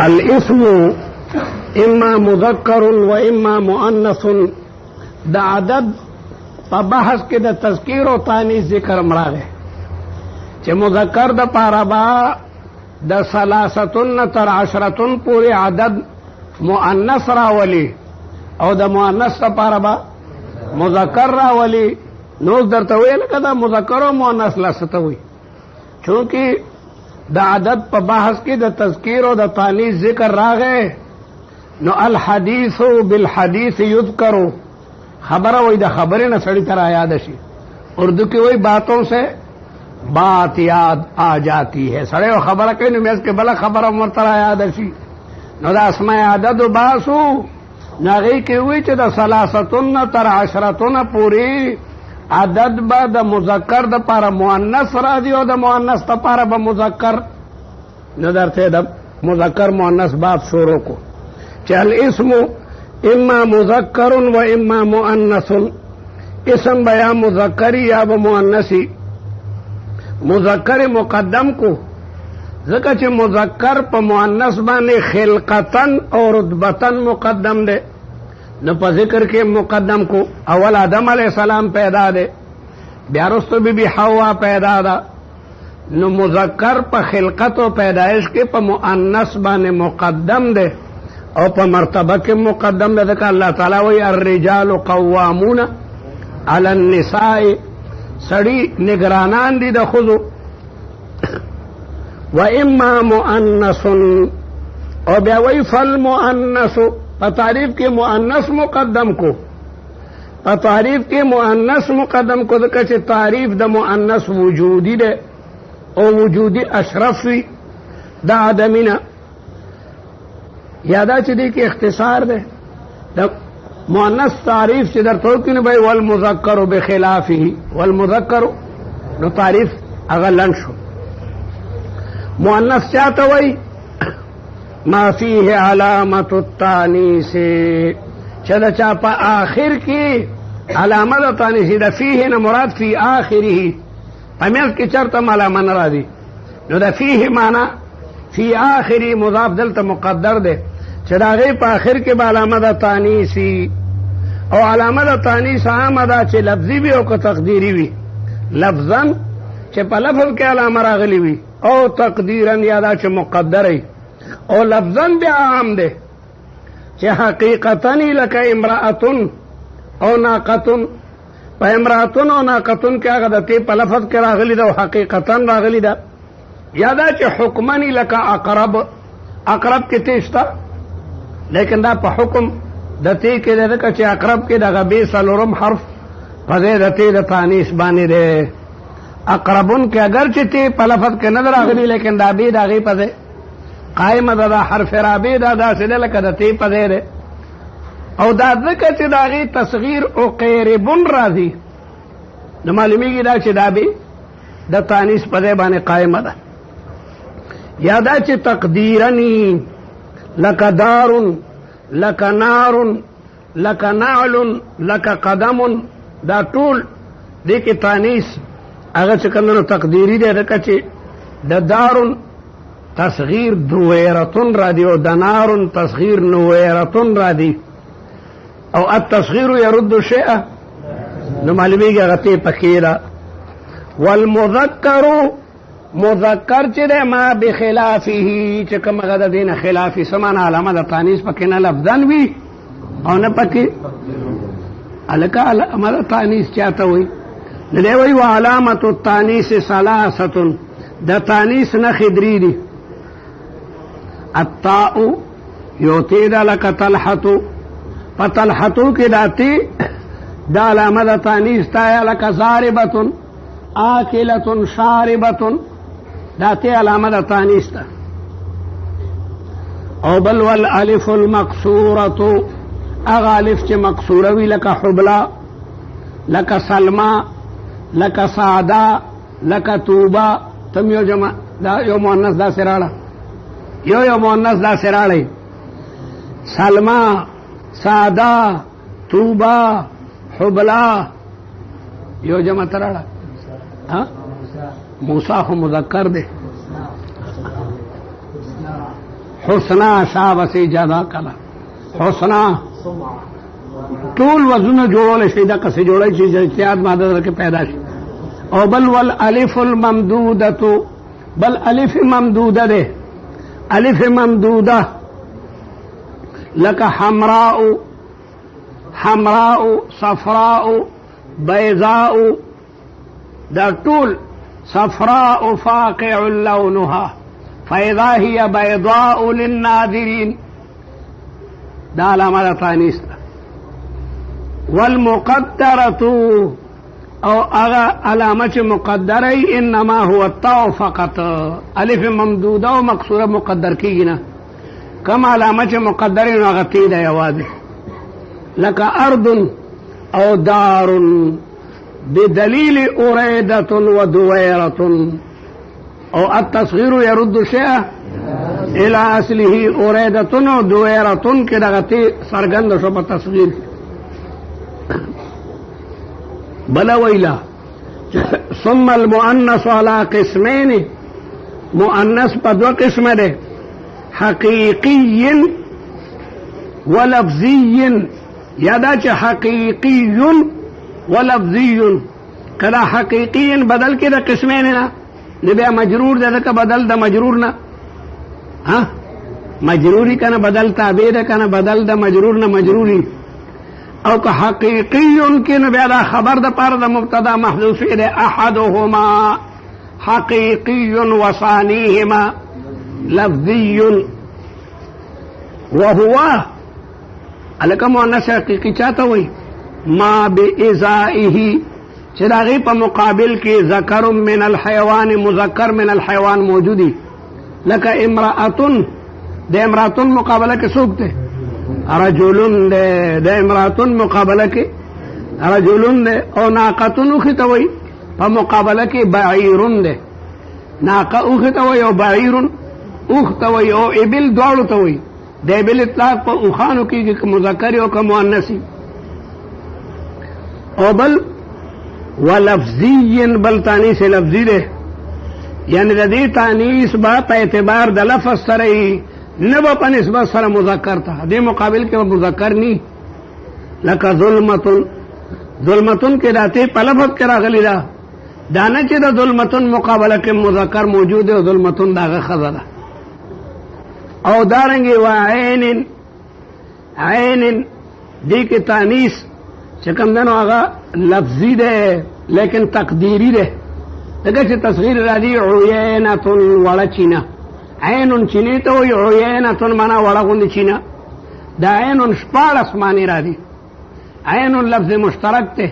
الاسم اما مذکر و اما مؤنث. د عدد په بحث کې د تذکیر او تانیث ذکر مړه چې مذکر د پاره با د ثلاثتن تر عشرتن پورې عدد مؤنث راولي او د مؤنث لپاره با مذکر راولي. نو درته ویل کده مذکر او مؤنث لاسته وي چونکه د عدد په بحث کې د تذکیر او د تانیث ذکر راغی. نو الحدیث بالحدیث یذکر، خبره وای د خبرې نه سړی تر یاد شي. اردو کې وای باتوں سے بات یاد آ جاتی ہے. سړی خبره کوي نو مېز کې بل خبره مرتر یاد شي. نو د اسماء عدد باسو نغی کې وای چې د ثلاثتن تر عشرتن پوری عدد با د مذکر د پاره مؤنث راځي او د مؤنث د پاره به مذکر. نو درته د مذکر مؤنث باب شروع کو چې الاسم اما مذکر و اما مؤنث. اسم بیا مذکری یا به مؤنثی. مذکر مقدم کو ځکه چې مذکر په مؤنث باندې خلقتن او رتبتن مقدم دی. نو په ذکر کې مقدم کو اول آدم علیہ السلام پیدا دے بیا رستو بی بی حوا پیدا دا. نو مذکر په خلقت او پیدائش کې په مؤنث باندې مقدم دے او په مرتبه کې مقدم دے. ځکه الله تعالی وی الرجال قوامون علی النساء، سړی نگرانان دي د ښځو. و اما مؤنث او بیا وی فالمؤنث په تعریف کې مؤنث مقدم کو. په تعریف کې مؤنث مقدم کو ځکه چې تعریف د مؤنث وجودی ده او وجودی اشرف وي د آدمینا. یادا چې دې کې اختصار ده د مؤنث تعریف چې درته وکړي نو به والمذکر بخلافه والمذکر نو تعریف هغه لنډ شو. مؤنث چاته وایي ما فيه علامت التانیث چې دا چا په آخر کې علامه د تانیث ده. فيه نه مراد فی آخره، په منځ کې چرته علامه نه راځي. نو د فيه معنا فی آخره مضاف دلته مقدر ده چې د هغې په آخر کې به علامه د تانیث او علامه د تانیث عامه ده چې لفظي وي او که تقدیري وي. لفظا چې په لفظ کې علامه راغلی وي او تقدیرا یا دا چې مقدره او لفظاً بیا عام ده چې حقیقتاً لکه امرأتن او ناقتن. په امرأتن او ناقتن کې هغه د تی په لفظ کې راغلی ده او حقیقتاً راغلی ده. یا دا چې حکماً لکه اقرب، اقرب کې تی شته لیکن دا په حکم د تی کې ده ځکه چې اقرب کې دغه بې څلورم حرف په ځای د تی د تانیث باندې ده. اقربون کې اگر چې تی په لفظ کې نه راغلی لیکن دا بې د هغې په ځای قائمه ده حرف رابع ده داسې ده لکه د تی په ځای ده. او دا ځکه چې د هغې تصغیر او قیربون راځي نو معلومیږي دا چې دا بې د تانیث په ځای باندې قائمه ده. یا دا چې تقدیرنی لکه دارن لکه نارن لکه نعل لکه قدم، دا ټول دې کې تانیث هغه چې کله تقدیري دی ځکه چې د دارن تصغیر دویرتن را دی او دنارن تصغیر نویرتن را دی او التصغیر يرد شیئا نو معلومیږي هغه تی پکې ده. والمذکر مذکر چې ده ما بخلافه چې کوم هغه د دې نه خلافي سمانه علامه د تانیث پکې نه لفظاً وي او نه پکې هلکه علامه د تانیث چاته وایي نو دی وایي وعلامة التانیث ثلاثة. د تانیث نښې درې دي. التاء یو تی دا لکه طلحتو، په طلحتو کې دا تی دا علامه د تانیث تا لکه ضاربتن آکلتن شاربتن دا تی علامه د تانیث تا. او بل والالف المقصورة اغا الف چې مقصوره وي لکه حبلا لکه سلمى لکه سعدا لکه توبه. تم یو جمع دا یو مؤنث دا سراړه یو مؤنث دا سراړی سلمى سعدا توبه حبلا یو جمع تراړه. ها موسی خو مذکر دی. حسنا شابسی جدا کلا حسنا طول وزن جوړول شي دا کسې جوړی چې اجتهاد ماده کې پیدا شي. او بل والالف الممدودة بل الف ممدوده ده الف ممدوده لك حمراء حمراء صفراء بيضاء دا طول صفراء فاقع لونها فإذا هي بيضاء للناظرين دا علامة تانيس. والمقدرة او اغا علامة مقدرة انما هو الطاء فقط الف ممدودة و مقصورة مقدر كينا كما علامة مقدرة وغتيدة يواده لك أرض أو دار بدليل أريدة ودويرة أو التصغير يرد شيء إلى أصله أريدة ودويرة كده غتي سرغند شو بالتصغير. بلا ويلا ثم المؤنث على قسمين مؤنث بدو قسم ده حقيقي ولفظي يداچ حقيقي ولفظي كلا حقيقي بدل كده قسمين نا نبي مجرور ده بدل ده مجرور نا ها مجروري كان بدل تابع ده كان بدل ده مجرور نا مجروري او که حقيقي كن بیا خبر ده پر ده مبتدا محذوف ده احدهما حقيقي وثانيهما لفظي وهو الک مؤنث حقيقي چاته وي ما بإزائه چې د هغې په مقابل کې ذکر من الحيوان مذکر من الحيوان موجودي لکه امرأة د امرأة مقابله کې څوک دی رجل ده د امرأة مقابله کې رجل ده او ناقة اوښې ته وایي په مقابله کې بعیر ده ناقه اوښې ته وایي او بعیر اوښ ته وایي او ابل دواړو ته وایي د ابل اطلاق په اوښانو کېږي که مذکر او که مؤنثي. او بل ولفظي بل تانیث لفظي ده یعنی د دې تانیث به په اعتبار د لفظ سره یي نه به په نسبت سره مذکر ته دې مقابل کې به مذکر نی لکه ظلمتن ظلمتن کې راته په لفظ کې راغلی ده دا نه چې د ظلمتن مقابله کې مذکر موجود دی او ظلمتن داغه ښځه ده. او دارنګې و عین عین دې کې تانیث چې کوم دی نو هغه لفظي دی لیکن تقدیري دی دغه چې تصغیر راځي عینة وړه چینه عین چینې ته وایي عینة معنا وړه غوندې چینه دا عین شپاړس معنی راځي. عین لفظ مشترک دی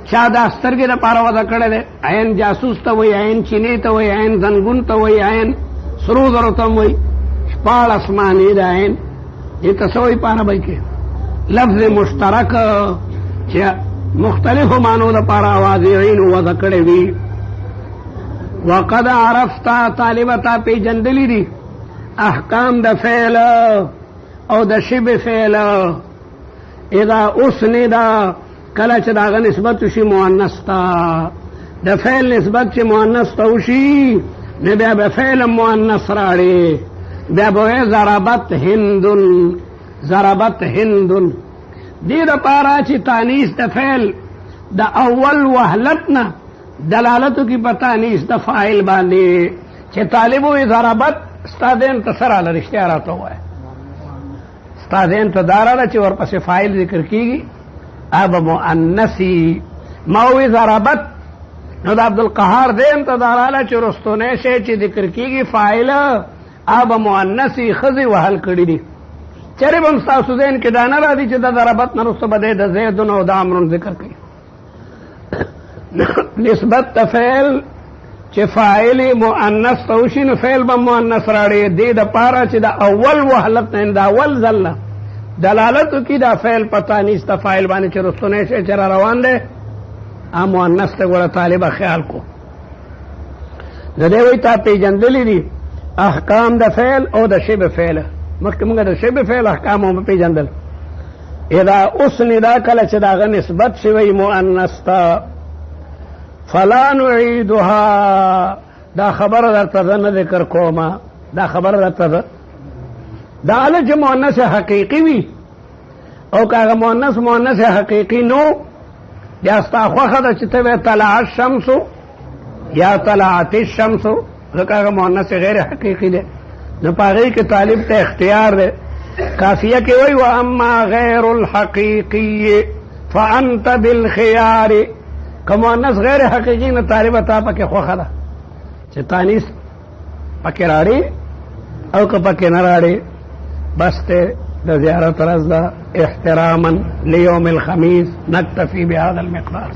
چا دا سترګې دپاره وضع کړی دی عین جاسوس ته وایي عین چینې ته وایي عین زنګون ته وایي عین سرو زرو ته هم وایي شپاړس معنی د عین دې ته څه وایي په عربۍ کې لفظ مشترک چې مختلفو معنو دپاره واضعین وضع کړی وي. وقد عرفتا طالبتا پیجندلی دی احکام د فعل او د شبه فعل اذا اسندا کله چې داغه نسبت شي مؤنث ته د فعل نسبت چې مؤنث ته وشي نه بیا به فعل مؤنث راړي بیا به ضربت هندن ضربت هندن دې دپاره چې تانیث د فعل د اول وهلت نه دلالتو کی پتا نیست د فاعل باندې چې طالب وي ضربت ستا ذهن ته څه راله رښتیا راته ووایه ستا ذهن ته دا راله چې ورپسې فاعل ذکر کېږي اب مؤنثي ما وي ضربت نو د عبدالقهار ذهن ته دا راله چې رستونی شی چې ذکر کېږي فاعل اب مؤنثي ښځې وهل کړي دي چرې به هم ستاسو ذهن کې دا نه راځي چې د ضربت نه وروسته به دی د زیدن او د عمرون ذکر کوي. نسبت د فعل چې فاعل مؤنث ته وشي نو فعل به مؤنث راړي دې دپاره چې د اول وهلت نه د اول ځله دلالت وکړي دا فعل په تانیث د فاعل باندې چې رستونی شی چې را روان دی مؤنث ته ګوره طالبه خیال کو د دې وایي تا پېژندلي دي احکام د فعل او د شبه فعل مخکې موږ د شبه فعل احکام هم پېژندل. اذا اسندا کله چې د هغه نسبت شوی مؤنث ته فلا نعيدها دا خبر درته زه نه ذکر کومه دا خبر راته ده دا هله چې مؤنث حقیقي وي او که هغه مؤنث حقیقي نو بیا ستا خوښه ده چې ته وایې طلع الشمس یا طلعت الشمس ځکه هغه مؤنث غیر حقیقي دی نو په هغې کې طالب ته اختیار دی کافیه کې وایي واما غیر الحقیقي فانت بالخيار که مؤنث غیر حقیقي نو طالبه تا پکې خوښه ده چې تانیث پکې راړي او که پکې نه راړي بس ته د زیارت ورځ ده احتراما لیوم الخمیس نکتفي بهذا المقدار